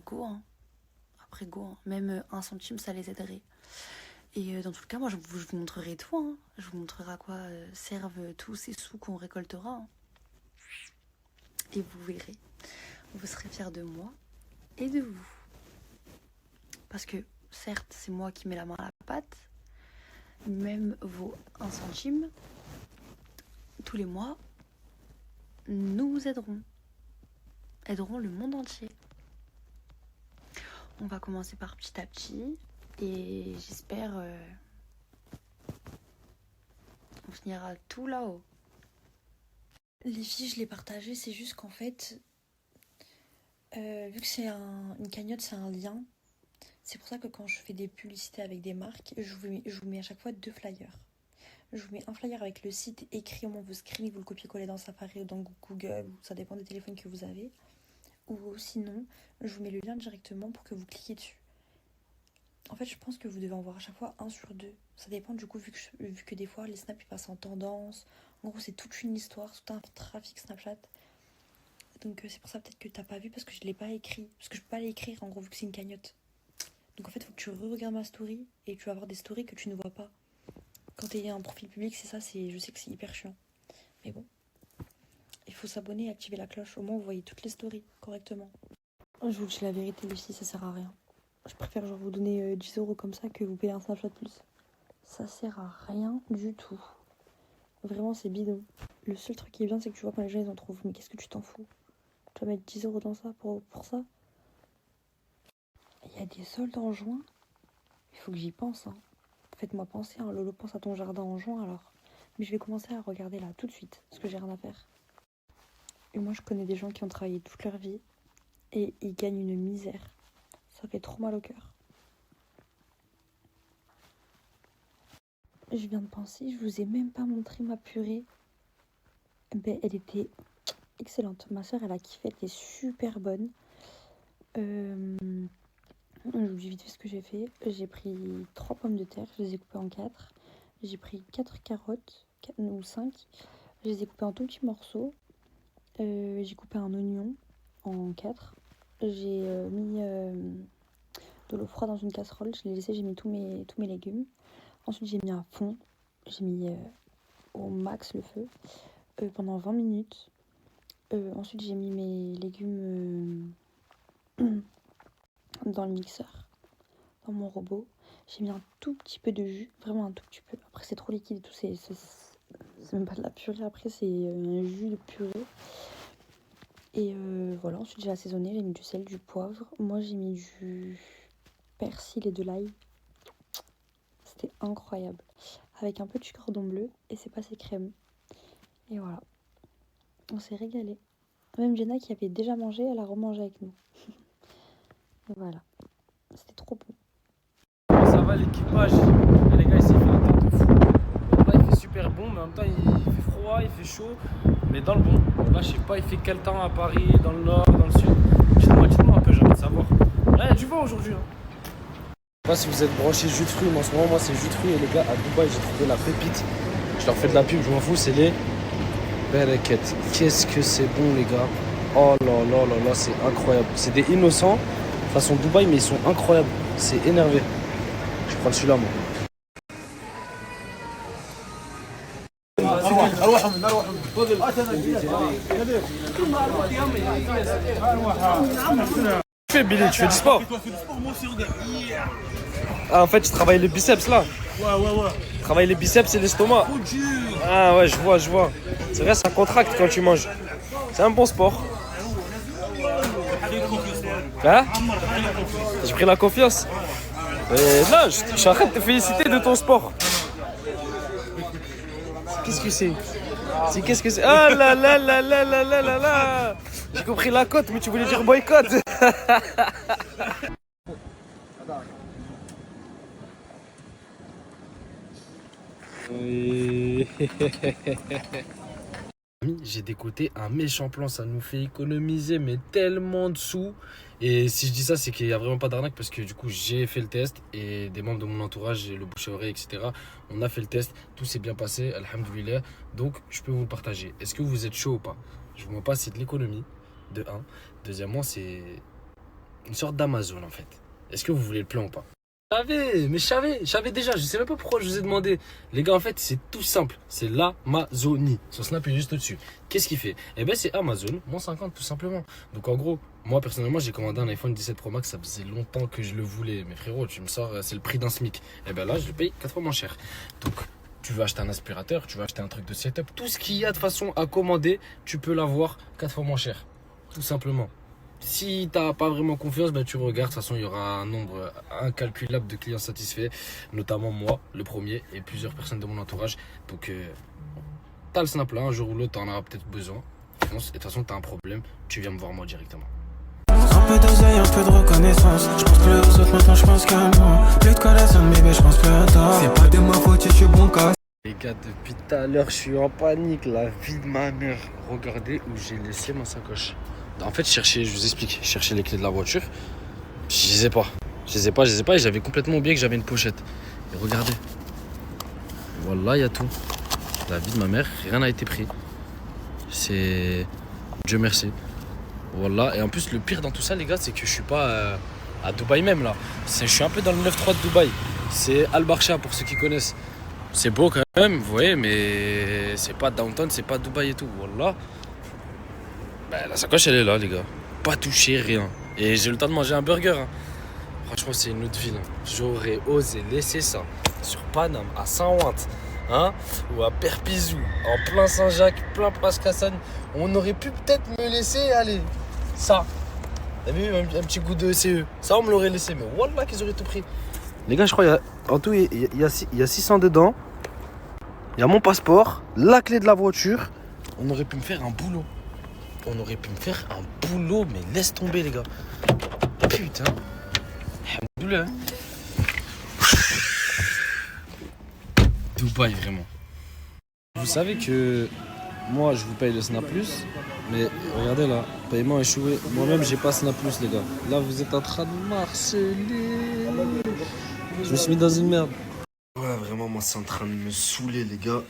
go, hein. Après, go, hein. Même 1 centime, ça les aiderait. Et dans tout le cas, moi, je vous montrerai tout. Hein. Je vous montrerai à quoi servent tous ces sous qu'on récoltera. Hein. Et vous verrez. Vous serez fiers de moi et de vous. Parce que, certes, c'est moi qui mets la main à la pâte. Même vos 1 centime, tous les mois, nous aideront. Aideront le monde entier. On va commencer par petit à petit. Et j'espère on finira tout là-haut. Les filles, je l'ai partagé, c'est juste qu'en fait, vu que c'est une cagnotte, c'est un lien, c'est pour ça que quand je fais des publicités avec des marques, je vous mets à chaque fois 2 flyers. Je vous mets un flyer avec le site écrit, au moins vous screenez, vous le copiez-collez dans Safari ou dans Google, ça dépend des téléphones que vous avez. Ou sinon, je vous mets le lien directement pour que vous cliquiez dessus. En fait, je pense que vous devez en voir à chaque fois 1 sur 2. Ça dépend du coup, vu que des fois, les snaps ils passent en tendance. En gros, c'est toute une histoire, tout un trafic Snapchat. Donc c'est pour ça peut-être que t'as pas vu parce que je l'ai pas écrit. Parce que je peux pas l'écrire en gros, vu que c'est une cagnotte. Donc en fait, il faut que tu regardes ma story et tu vas avoir des stories que tu ne vois pas. Quand t'es un profil public, c'est ça, je sais que c'est hyper chiant. Mais bon, il faut s'abonner et activer la cloche. Au moins, vous voyez toutes les stories correctement. Je vous dis la vérité, les filles, ça sert à rien. Je préfère genre vous donner 10 € comme ça que vous payer un Snapchat plus. Ça sert à rien du tout. Vraiment, c'est bidon. Le seul truc qui est bien, c'est que tu vois quand les gens ils en trouvent. Mais qu'est-ce que tu t'en fous? Tu vas mettre 10 € dans ça pour ça? Il y a des soldes en juin. Il faut que j'y pense. Hein. Faites-moi penser. Hein. Lolo, pense à ton jardin en juin alors. Mais je vais commencer à regarder là tout de suite. Parce que j'ai rien à faire. Et moi, je connais des gens qui ont travaillé toute leur vie. Et ils gagnent une misère. Ça fait trop mal au cœur. Je viens de penser, je vous ai même pas montré ma purée. Ben, elle était excellente. Ma soeur, elle a kiffé, elle était super bonne. Je vous dis vite fait ce que j'ai fait. J'ai pris 3 pommes de terre, je les ai coupées en 4. J'ai pris 4 carottes, 4 ou 5. Je les ai coupées en tout petits morceaux. J'ai coupé un oignon en 4. J'ai mis de l'eau froide dans une casserole. Je l'ai laissé, j'ai mis tous mes légumes. Ensuite, j'ai mis un fond. J'ai mis au max le feu pendant 20 minutes. Ensuite, j'ai mis mes légumes dans le mixeur, dans mon robot. J'ai mis un tout petit peu de jus, vraiment un tout petit peu. Après, c'est trop liquide et tout. C'est même pas de la purée. Après, c'est un jus de purée. Et voilà, ensuite j'ai assaisonné, j'ai mis du sel, du poivre. Moi j'ai mis du persil et de l'ail. C'était incroyable. Avec un peu de cordon bleu et c'est passé crème. Et voilà. On s'est régalé. Même Jenna qui avait déjà mangé, elle a remangé avec nous. Et voilà. C'était trop bon. Ça va l'équipage. Les gars, ici il fait un temps de fou. Là il fait super bon, mais en même temps il fait froid, il fait chaud. Mais dans le bon. Là je sais pas, il fait quel temps à Paris, dans le nord, dans le sud. Dites-moi un peu, j'ai envie de savoir. Là il y a du vent aujourd'hui. Hein. Je sais pas si vous êtes branchés jus de fruits, mais en ce moment moi c'est jus de fruits et les gars à Dubaï j'ai trouvé la pépite. Je leur fais de la pub, je m'en fous, c'est les Bereket. Qu'est-ce que c'est bon les gars. Oh là là là là, c'est incroyable. C'est des innocents, façon Dubaï, mais ils sont incroyables. C'est énervé. Je prends celui-là moi. Tu fais Billy, tu fais du sport? Ah, en fait, je travaille les biceps là. Ouais. Je travaille les biceps et l'estomac. Ah ouais, je vois. C'est vrai, ça contracte quand tu manges. C'est un bon sport. Hein? J'ai pris la confiance. Et là, je suis en train de te féliciter de ton sport. Qu'est-ce que c'est? Qu'est-ce que c'est? Ah là là là là là là là là! J'ai compris la cote, mais tu voulais dire boycott. J'ai décoté un méchant plan, ça nous fait économiser mais tellement de sous. Et si je dis ça, c'est qu'il n'y a vraiment pas d'arnaque parce que du coup j'ai fait le test et des membres de mon entourage, le bouche à oreille, etc. On a fait le test, tout s'est bien passé, alhamdoulilah. Donc je peux vous le partager. Est-ce que vous êtes chaud ou pas? Je vous mens pas, c'est de l'économie, de 1. Deuxièmement, c'est une sorte d'Amazon en fait. Est-ce que vous voulez le plan ou pas? Je savais déjà, je sais même pas pourquoi je vous ai demandé. Les gars, en fait, c'est tout simple. C'est l'Amazonie. Son snap est juste au-dessus. Qu'est-ce qu'il fait? Eh ben, c'est Amazon, moins 50, tout simplement. Donc, en gros, moi, personnellement, j'ai commandé un iPhone 17 Pro Max. Ça faisait longtemps que je le voulais. Mais frérot, tu me sors, c'est le prix d'un SMIC. Eh ben là, je le paye 4 fois moins cher. Donc, tu veux acheter un aspirateur, tu veux acheter un truc de setup. Tout ce qu'il y a de façon à commander, tu peux l'avoir 4 fois moins cher. Tout simplement. Si t'as pas vraiment confiance, ben tu regardes. De toute façon, il y aura un nombre incalculable de clients satisfaits, notamment moi, le premier, et plusieurs personnes de mon entourage. Donc, t'as le snap là, un jour ou l'autre, t'en auras peut-être besoin. Fonce. Et de toute façon, t'as un problème, tu viens me voir moi directement. Un peu d'oseille, un peu de reconnaissance. Je pense plus aux autres, maintenant je pense qu'à moi. Plus de connaissance, bébé, je pense plus à toi. C'est pas de ma faute si je suis bon cas. Les gars, depuis tout à l'heure, je suis en panique. La vie de ma mère. Regardez où j'ai laissé ma sacoche. En fait, je vous explique, je cherchais les clés de la voiture. Je les ai pas. Et j'avais complètement oublié que j'avais une pochette. Et regardez. Voilà, il y a tout. La vie de ma mère, rien n'a été pris. C'est... Dieu merci. Voilà. Et en plus, le pire dans tout ça, les gars, c'est que je suis pas à Dubaï même, là. Je suis un peu dans le 9-3 de Dubaï. C'est Al Barsha, pour ceux qui connaissent. C'est beau quand même, vous voyez, mais c'est pas downtown, c'est pas Dubaï et tout. Voilà. Ben, la sacoche, elle est là, les gars. Pas touché, rien. Et j'ai le temps de manger un burger. Hein. Franchement, c'est une autre ville. Hein. J'aurais osé laisser ça sur Paname, à Saint-Ouen, hein, ou à Perpizou, en plein Saint-Jacques, plein Place Cassagne. On aurait pu peut-être me laisser aller. Ça. Vous avez vu, un petit goût de CE. Ça, on me l'aurait laissé. Mais wallah qu'ils auraient tout pris. Les gars, je crois en tout, il y a 600 dedans. Il y a mon passeport, la clé de la voiture. On aurait pu me faire un boulot. Mais laisse tomber, les gars. Putain. Alhamdoulilah. Dubaï, vraiment. Vous savez que moi, je vous paye le Snap Plus, mais regardez là, paiement échoué. Moi-même, j'ai pas Snap Plus, les gars. Là, vous êtes en train de marceler. Je me suis mis dans une merde. Ouais, vraiment, moi, c'est en train de me saouler, les gars.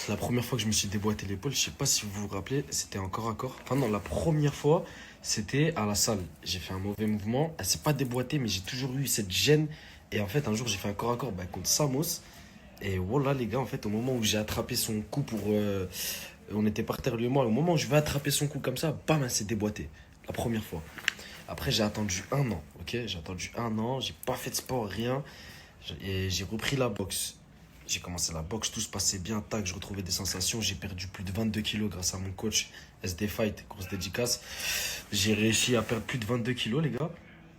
La première fois que je me suis déboîté l'épaule, je sais pas si vous vous rappelez, c'était en corps à corps. Enfin, non, la première fois, c'était à la salle. J'ai fait un mauvais mouvement. Elle s'est pas déboîtée, mais j'ai toujours eu cette gêne. Et en fait, un jour, j'ai fait un corps à corps contre Samos. Et voilà, les gars, en fait, au moment où j'ai attrapé son cou pour. On était par terre, lui et moi. Au moment où je vais attraper son cou comme ça, bam, elle s'est déboîtée. La première fois. Après, j'ai attendu 1 an, ok? J'ai attendu 1 an, j'ai pas fait de sport, rien. Et j'ai repris la boxe. J'ai commencé la boxe, tout se passait bien, tac, je retrouvais des sensations. J'ai perdu plus de 22 kilos grâce à mon coach SD Fight, grosse dédicace. J'ai réussi à perdre plus de 22 kilos, les gars.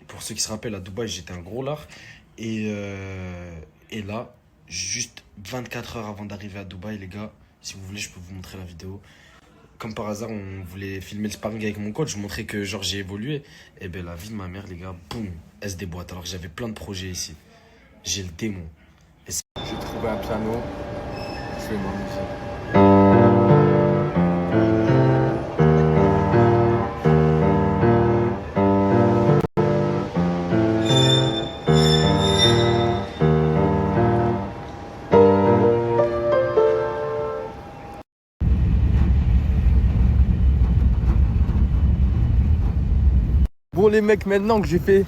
Pour ceux qui se rappellent, à Dubaï, j'étais un gros lard. Et là, juste 24 heures avant d'arriver à Dubaï, les gars, si vous voulez, je peux vous montrer la vidéo. Comme par hasard, on voulait filmer le sparring avec mon coach, je montrais que genre j'ai évolué. Et ben la vie de ma mère, les gars, boum, elle se déboîte. Alors que j'avais plein de projets ici. J'ai le démon. J'ai trouvé un piano, je vais m'amuser. Bon les mecs, maintenant que j'ai fait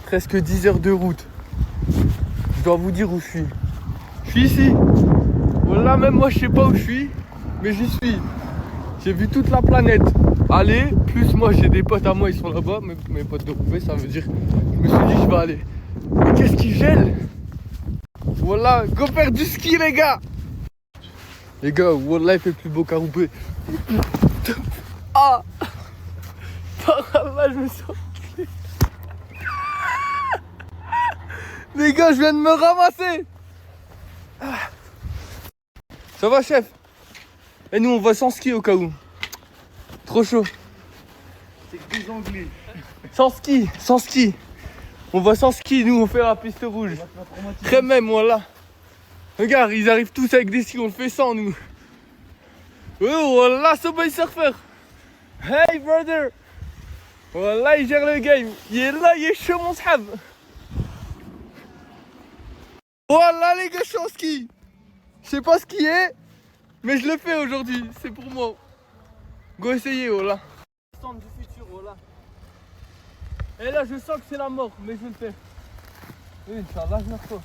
presque 10 heures de route, je dois vous dire où je suis. Je suis ici. Voilà, même moi je sais pas où je suis, mais j'y suis. J'ai vu toute la planète aller, plus moi j'ai des potes à moi, ils sont là-bas, mes potes de Roubaix, ça veut dire, je me suis dit je vais aller. Mais qu'est-ce qui gèle? Voilà, go faire du ski les gars. Les gars, Wallah il fait plus beau qu'à Roubaix. Ah. Par là je me sens... Les gars, je viens de me ramasser. Ça va, chef? Et nous, on va sans ski au cas où. Trop chaud. C'est que des Anglais. Sans ski, sans ski. On va sans ski, nous, on fait la piste rouge. Très même, voilà. Regarde, ils arrivent tous avec des skis, on le fait sans, nous. Oh, voilà, Subway Surfer. Hey, brother. Voilà, il gère le game. Il est là, il est chaud, mon sahab. Voilà les gars, je suis en ski. Je sais pas ce qui est, mais je le fais aujourd'hui, c'est pour moi. Go essayer, voilà. Centre du futur, voilà. Et là, je sens que c'est la mort, mais je vais le faire. Oui, ça va, je me retrouve.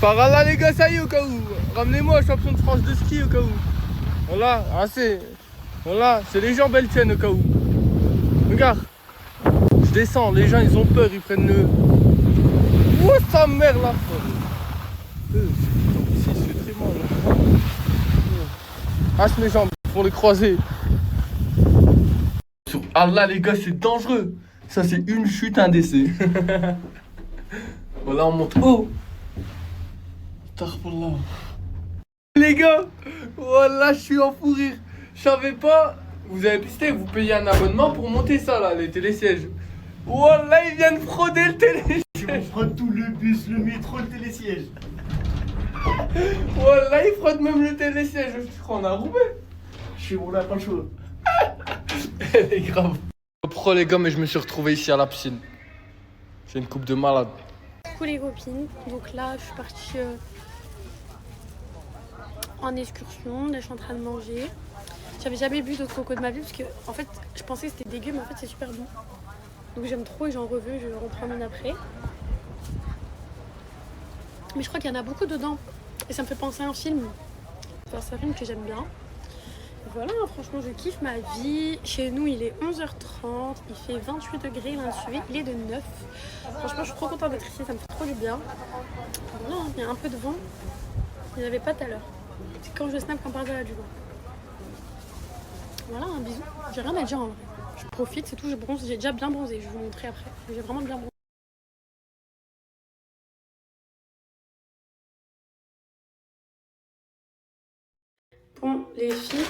Par là les gars, ça y est au cas où. Ramenez-moi champion de France de ski au cas où. Voilà, assez. Voilà, c'est les jambes elles tiennent au cas où. Regarde. Je descends, les gens ils ont peur, ils prennent le... Ouah sa mère là. Ici c'est très mal là. Hache mes jambes pour les croiser. Sur Allah les gars, c'est dangereux. Ça c'est une chute, un décès. Voilà, on monte haut. Les gars, voilà, je suis en fou rire. Je savais pas. Vous avez pisté, vous payez un abonnement pour monter ça là, les télésièges. Voilà, ils viennent frauder le télésiège. Ils frottent tout le bus, le métro, le télésiège. Voilà, ils frottent même le télésiège. Je crois qu'on a Roubaix. Je suis roulé à pas le choix. Elle est grave. Pro les gars, mais je me suis retrouvé ici à la piscine. C'est une coupe de malade. Coucou les copines, donc là je suis partie en excursion, là je suis en train de manger. J'avais jamais bu d'eau de coco de ma vie parce que en fait je pensais que c'était dégueu mais en fait c'est super bon. Donc j'aime trop et j'en veux, je vais en prendre une après. Mais je crois qu'il y en a beaucoup dedans et ça me fait penser à un film. C'est un film que j'aime bien. Et voilà, franchement je kiffe ma vie. Chez nous il est 11h30, il fait 28 degrés, l'insuvé il est de 9. Franchement je suis trop contente d'être ici, ça me fait trop du bien. Voilà, il y a un peu de vent, il n'y en avait pas tout à l'heure. C'est quand je snap qu'on parle de la du vent. Voilà, un bisou. J'ai rien à dire en vrai. Je profite, c'est tout, je bronze, j'ai déjà bien bronzé, je vais vous montrer après. J'ai vraiment bien bronzé. Bon les filles,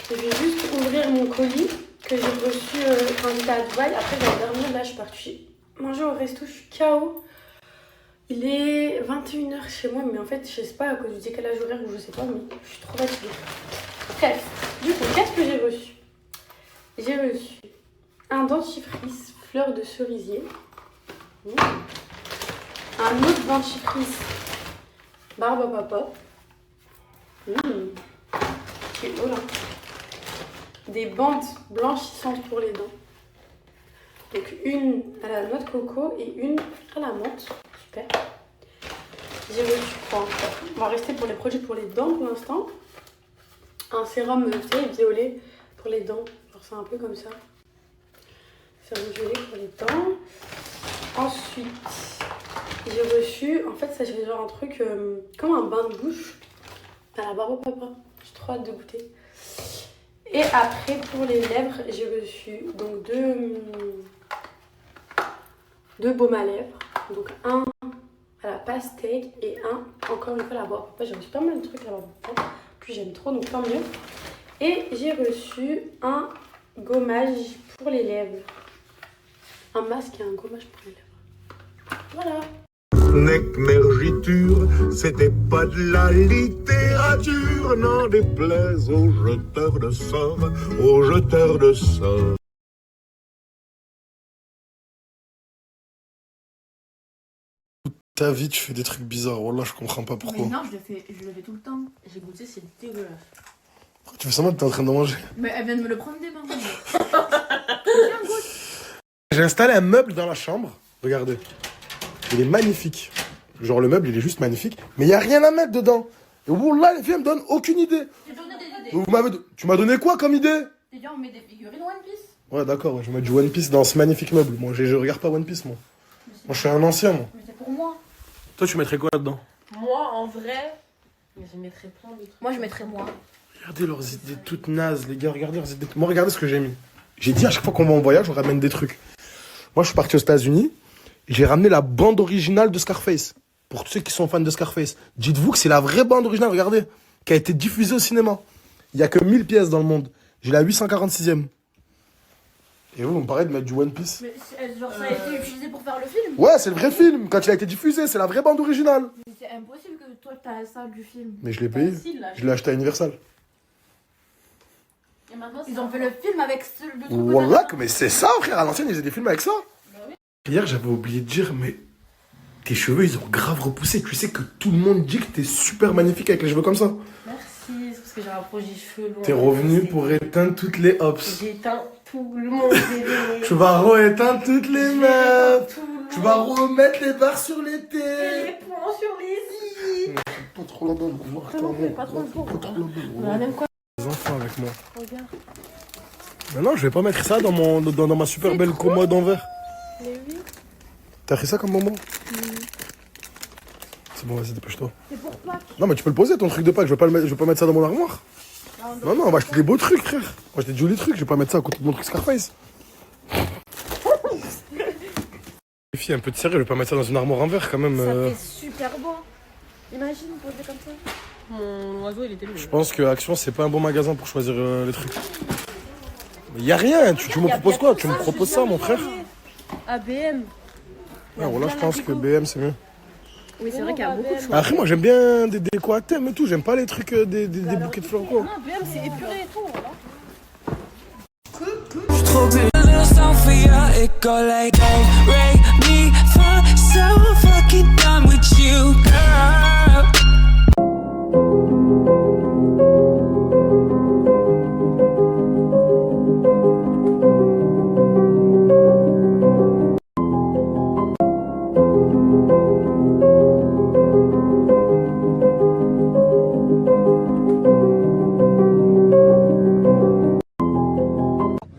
je vais juste ouvrir mon colis que j'ai reçu quand j'étais à Dubaï. Après je vais dormir, là je suis partie manger au resto, je suis KO. Il est 21h chez moi, mais en fait je sais pas à cause du décalage horaire ou je sais pas, mais je suis trop fatiguée. Bref, du coup qu'est-ce que j'ai reçu? J'ai reçu un dentifrice fleur de cerisier. Un autre dentifrice barbe à papa. C'est beau là. Des bandes blanchissantes pour les dents. Donc une à la noix de coco et une à la menthe. Super. J'ai reçu quoi? On va rester pour les produits pour les dents pour l'instant. Un sérum, tu sais, violet pour les dents. Genre c'est un peu comme ça. Sérum violet pour les dents. Ensuite, j'ai reçu, en fait ça j'ai genre un truc comme un bain de bouche à la barbe au papa. J'ai trop hâte de goûter. Et après pour les lèvres, j'ai reçu donc deux baumes à lèvres. Donc un à la pastèque et un encore une fois à la barbe au papa. J'ai reçu pas mal de trucs à la barbe au papa. Puis j'aime trop, donc tant mieux. Et j'ai reçu un gommage pour les lèvres. Un masque et un gommage pour les lèvres. Voilà. Necmergiture, c'était pas de la littérature, n'en déplaise aux jeteurs de sorts, aux jeteurs de sorts. Ta vie, tu fais des trucs bizarres, wallah, je comprends pas pourquoi. Mais non, je le fais tout le temps. J'ai goûté, c'est dégueulasse. Pourquoi tu fais semblant que t'es en train de manger? Mais elle vient de me le prendre des mains. J'ai installé un meuble dans la chambre. Regardez. Il est magnifique. Genre le meuble, il est juste magnifique. Mais il n'y a rien à mettre dedans. Et là, les filles, elles me donnent aucune idée. J'ai donné des idées. Tu m'as donné quoi comme idée? T'es dit, on met des figurines One Piece. Ouais, d'accord, je vais mettre du One Piece dans ce magnifique meuble. Moi, je regarde pas One Piece, moi. Moi, je suis un ancien, moi. Mais c'est pour moi. Toi, tu mettrais quoi là-dedans? Moi, en vrai, je mettrais plein de trucs. Moi, je mettrais moi. Regardez leurs idées toutes nazes, les gars. Regardez leurs idées. Moi, regardez ce que j'ai mis. J'ai dit à chaque fois qu'on va en voyage, on ramène des trucs. Moi, je suis parti aux États-Unis. J'ai ramené la bande originale de Scarface. Pour tous ceux qui sont fans de Scarface. Dites-vous que c'est la vraie bande originale, regardez. Qui a été diffusée au cinéma. Il n'y a que 1000 pièces dans le monde. J'ai la 846e. Et vous me paraît de mettre du One Piece? Mais genre, ça a été utilisé pour faire le film? Ouais, c'est le vrai film. Quand il a été diffusé, c'est la vraie bande originale. Mais c'est impossible que toi, t'as ça du film. Mais je l'ai payé. Je l'ai acheté à Universal. Et maintenant, ils ont fait le film avec le truc. Wallah, mais c'est ça, frère. À l'ancienne, ils faisaient des films avec ça. Hier, j'avais oublié de dire, mais tes cheveux, ils ont grave repoussé. Tu sais que tout le monde dit que t'es super magnifique avec les cheveux comme ça. Merci, c'est parce que j'ai un projet cheveux longs. T'es revenu pour éteindre toutes les hops. J'ai éteint tout le monde. Tu vas re-éteindre toutes les meufs. Tu vas remettre les barres sur les Et tées. les points sur les i. Pas trop la bonne. Pas trop on a même quoi? Les enfants avec moi. Regarde. Mais non, je vais pas mettre ça dans ma super belle commode en verre. Mais oui. T'as pris ça comme moment? C'est bon, vas-y, dépêche-toi. C'est pour Pâques. Non, mais tu peux le poser ton truc de Pâques. Je vais pas mettre ça dans mon armoire. Non, on va acheter des beaux trucs, frère. On va acheter des jolis trucs. Je vais pas mettre ça à côté de mon truc Scarface. Les filles, un peu de sérieux. Je vais pas mettre ça dans une armoire en verre quand même. Ça fait super beau. Imagine poser comme ça. Mon oiseau, il était lourd. Je pense que Action, c'est pas un bon magasin pour choisir les trucs. Il y a rien. Tu me proposes quoi? Tu me proposes ça, mon frère? ABM. Ouais, voilà, je pense que BM, c'est mieux. Oui, c'est vrai qu'il y a beaucoup de choix. Après, moi, j'aime bien des décos à thème et tout. J'aime pas les trucs, des bouquets de fleurs, quoi. Non, BM, c'est épuré et tout. Voilà. J'suis trop bien. L'instant fait à école, like Ray me for so fucking done with you, girl.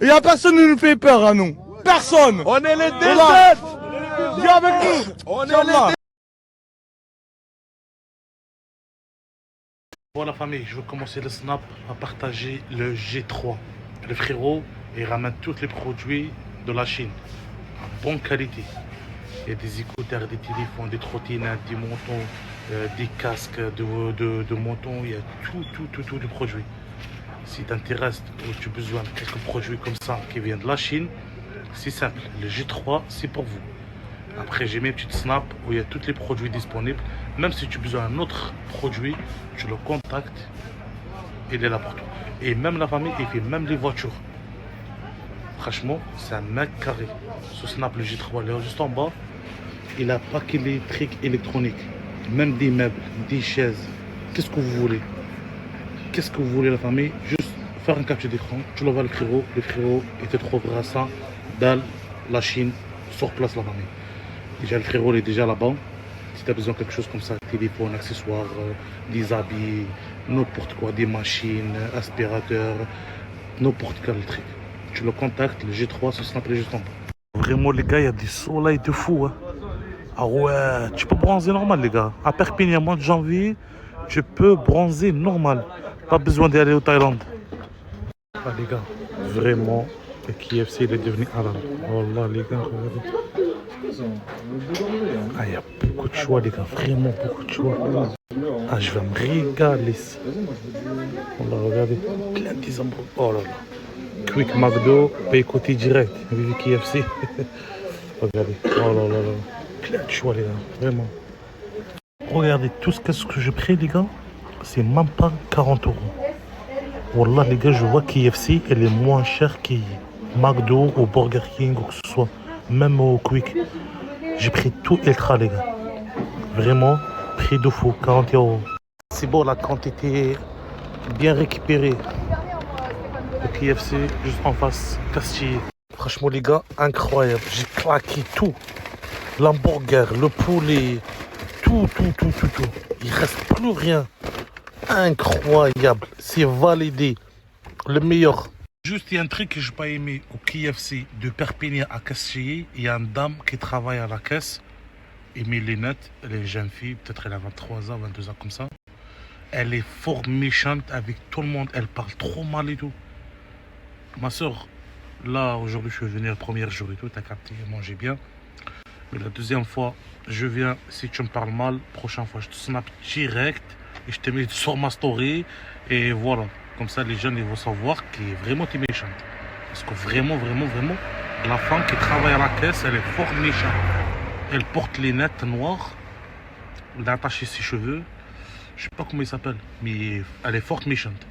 Il y a personne qui nous fait peur à nous. Personne. On est les déserts. Viens avec nous. On est les. Bon la famille, je vais commencer le snap à partager le G3. Le frérot, il ramène tous les produits de la Chine, en bonne qualité. Il y a des écouteurs, des téléphones, des trottinettes, des montons, des casques de montons, il y a tout de produits. Si t'intéresse ou tu as besoin de quelques produits comme ça qui viennent de la Chine, c'est simple, le G3 c'est pour vous. Après j'ai mes petites snaps où il y a tous les produits disponibles. Même si tu as besoin d'un autre produit, tu le contactes, il est là pour toi. Et même la famille, il fait même les voitures. Franchement, c'est un mec carré. Ce snap, le G3, il est juste en bas. Il a pas que les trucs électroniques, même des meubles, des chaises. Qu'est-ce que vous voulez? Qu'est-ce que vous voulez la famille? Juste faire un capture d'écran, tu l'envoies le frérot, il te trouvera ça dans la Chine, sur place la famille. Déjà le frérot il est déjà là-bas. Si tu as besoin de quelque chose comme ça, téléphone, accessoires, des habits, n'importe quoi, des machines, aspirateurs, n'importe quel truc. Tu le contactes, le G3, ce snap est juste en bas. Vraiment les gars, il y a du soleil de fou. Hein. Ah ouais, tu peux bronzer normal les gars. À Perpignan, mois de janvier, tu peux bronzer normal. Pas besoin d'aller au Thaïlande. Ah les gars, vraiment, le KFC il est devenu halal. Oh là les gars, regardez. Ah il y a beaucoup de choix les gars, vraiment beaucoup de choix. Ah je vais me régaler ici. Oh là regardez, plein de petits hamburgers. Oh là là. Quick McDo, paye côté direct. Vive KFC. Regardez, oh là là là. Plein de choix les gars, vraiment. Regardez tout ce que j'ai pris les gars. C'est même pas 40 €. Wallah les gars, je vois KFC, elle est moins chère que McDo ou Burger King ou que ce soit. Même au Quick. J'ai pris tout ultra les gars. Vraiment, prix de fou, 40 €. C'est bon, la quantité bien récupérée. Le KFC, juste en face, Castille. Franchement les gars, incroyable. J'ai claqué tout. L'hamburger, le poulet, tout. Il reste plus rien. Incroyable. C'est validé. Le meilleur. Juste, il y a un truc que je n'ai pas aimé au KFC de Perpignan à Castilly. Il y a une dame qui travaille à la caisse. Elle met les lunettes. Elle est une jeune fille. Peut-être elle a 23 ans, 22 ans comme ça. Elle est fort méchante avec tout le monde. Elle parle trop mal et tout. Ma soeur, là, aujourd'hui, je suis venu le premier jour et tout. T'as capté, manger bien. Mais la deuxième fois, je viens. Si tu me parles mal, prochaine fois, je te snap direct. Et je te mets sur ma story. Et voilà. Comme ça, les jeunes ils vont savoir qu'elle est vraiment méchante. Parce que vraiment, la femme qui travaille à la caisse, elle est fort méchante. Elle porte les lunettes noires. Elle a attaché ses cheveux. Je sais pas comment il s'appelle. Mais elle est fort méchante.